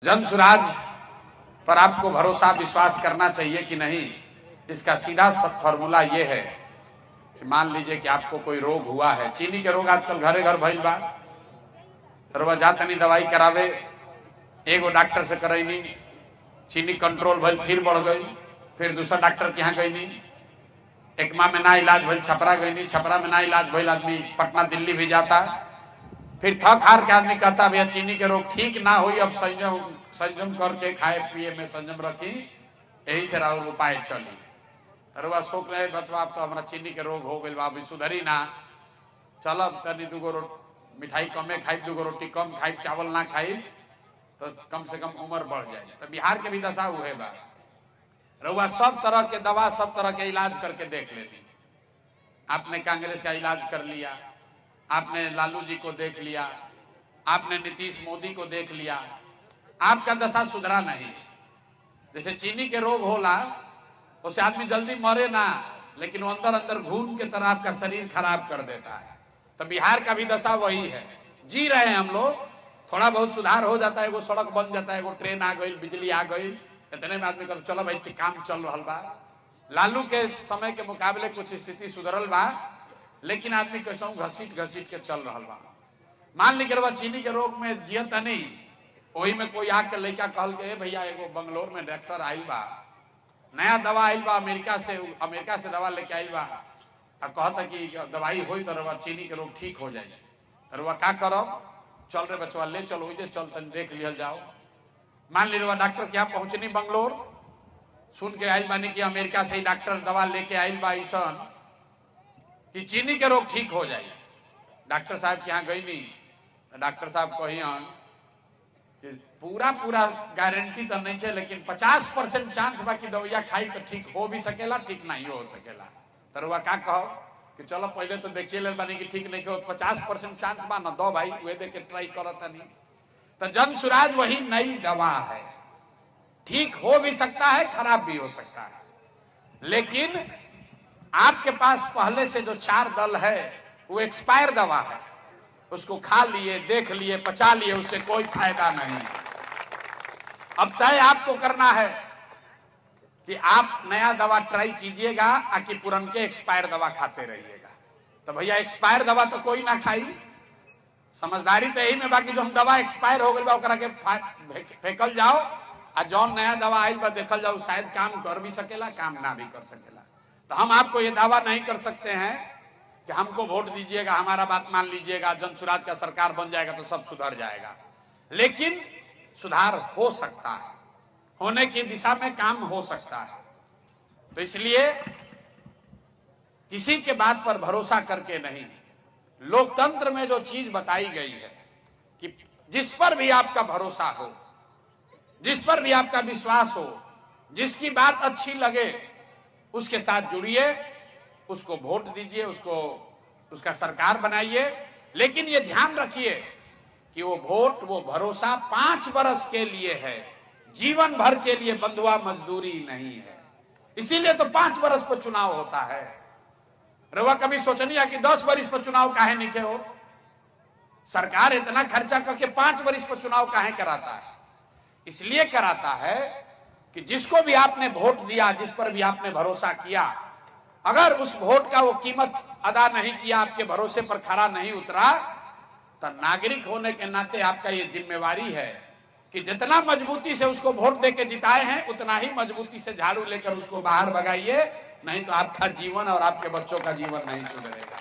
जन सुराज पर आपको भरोसा विश्वास करना चाहिए कि नहीं, इसका सीधा फॉर्मूला ये है कि मान लीजिए कि आपको कोई रोग हुआ है। चीनी के रोग आजकल घरे घर भइल बा, तरवा जा तनी दवाई करावे, एगो डॉक्टर से करैनी, चीनी कंट्रोल भइल, फिर बढ़ गई, फिर दूसरा डॉक्टर के यहाँ गईनी, एकमा में ना इलाज भइल छपरा गईनी, छपरा में ना इलाज भइल आदमी पटना दिल्ली भी जाता, फिर थक हार के आदमी कहता भैया चीनी के रोग ठीक ना हुई, अब संयम करके खाए पिए में संयम रखी, यही से राहुल उपाय चली। अरुआ सोच रहे बचवा अब तो हमारा चीनी के रोग हो गई, अभी सुधरी ना, चलब तनी दूगो मिठाई कमे खाई, दूगो रोटी कम खाई, चावल ना खाई तो कम से कम उम्र बढ़ जाए। तो बिहार के भी दशा हुए बा, रउआ सब तरह के दवा सब तरह के इलाज करके देख लेनी। आपने कांग्रेस का इलाज कर लिया, आपने लालू जी को देख लिया, आपने नीतीश मोदी को देख लिया, आपका दशा सुधरा नहीं। जैसे चीनी के रोग होला उससे आदमी जल्दी मरे ना, लेकिन वो अंदर अंदर घून के तरह आपका शरीर खराब कर देता है। तो बिहार का भी दशा वही है, जी रहे हैं हम लोग, थोड़ा बहुत सुधार हो जाता है, वो सड़क बन जाता है, वो ट्रेन आ गई, बिजली आ गई, इतने में आदमी कहता चलो भाई काम चल रहा बा। लालू के समय के मुकाबले कुछ स्थिति सुधरल बा, लेकिन आदमी कैसा घसीट घसीट के चल रहा बा। मान लीजिए चीनी के रोग में जियता नहीं, वही में कोई आके लड़का कहल के भैया एगो बंगलोर में डॉक्टर आयल बा, नया दवा आयल बा, अमेरिका से दवा लेके आयल बा, कहता कि दवाई हो तो चीनी के रोग ठीक हो जाए। तो का करब, चल रे बचवा ले चलो, चल तन देख लिया जाओ। मान लीजिए डॉक्टर क्या पहुंचनी बंगलोर, सुन के आयल बानी कि अमेरिका से ही डॉक्टर दवा लेके आयल बा ऐसन कि चीनी के रोग ठीक हो जाए। डॉक्टर साहब के यहाँ गई नहीं, डॉक्टर साहब कहियन कि पूरा गारंटी तो नहीं है, लेकिन 50% चांस बा कि दवाइया खाई तो ठीक हो भी सकेला, ठीक नहीं हो सकेला। तरुआ का कहो कि चलो पहले तो देखिए ले बानी कि ठीक नहीं हो, 50% चांस बा ना, दो भाई वे देख के ट्राई करता नहीं। तो जन सुराज वही नई दवा है, ठीक हो भी सकता है, खराब भी हो सकता है, लेकिन आपके पास पहले से जो 4 दल है वो एक्सपायर दवा है, उसको खा लिए, देख लिए, पचा लिए, उससे कोई फायदा नहीं। अब तय आपको करना है कि आप नया दवा ट्राई कीजिएगा कि पुरनके एक्सपायर दवा खाते रहिएगा। तो भैया एक्सपायर दवा तो कोई ना खाई, समझदारी तो यही में बाकी जो हम दवा एक्सपायर हो गई बा ओकरा के फेंकल जाओ, और जौन नया दवा आयल बा देखल जाओ शायद काम कर भी सकेला, काम ना भी कर सकेला। तो हम आपको ये दावा नहीं कर सकते हैं कि हमको वोट दीजिएगा, हमारा बात मान लीजिएगा, जन सुराज का सरकार बन जाएगा तो सब सुधर जाएगा, लेकिन सुधार हो सकता है, होने की दिशा में काम हो सकता है। तो इसलिए किसी के बात पर भरोसा करके नहीं, लोकतंत्र में जो चीज बताई गई है कि जिस पर भी आपका भरोसा हो, जिस पर भी आपका विश्वास हो, जिसकी बात अच्छी लगे उसके साथ जुड़िए, उसको वोट दीजिए, उसका सरकार बनाइए, लेकिन ये ध्यान रखिए कि वो वोट, वो भरोसा 5 वर्ष के लिए है, जीवन भर के लिए बंधुआ मजदूरी नहीं है। इसीलिए तो 5 वर्ष पर चुनाव होता है। रवा कभी सोचनिया कि 10 वर्ष पर चुनाव काहे नहीं के हो, सरकार इतना खर्चा करके 5 वर्ष पर चुनाव काहे कराता है? इसलिए कराता है कि जिसको भी आपने वोट दिया, जिस पर भी आपने भरोसा किया, अगर उस वोट का वो कीमत अदा नहीं किया, आपके भरोसे पर खरा नहीं उतरा, तो नागरिक होने के नाते आपका ये जिम्मेवारी है कि जितना मजबूती से उसको वोट देके जिताए हैं उतना ही मजबूती से झाड़ू लेकर उसको बाहर भगाइए, नहीं तो आपका जीवन और आपके बच्चों का जीवन नहीं सुधरेगा।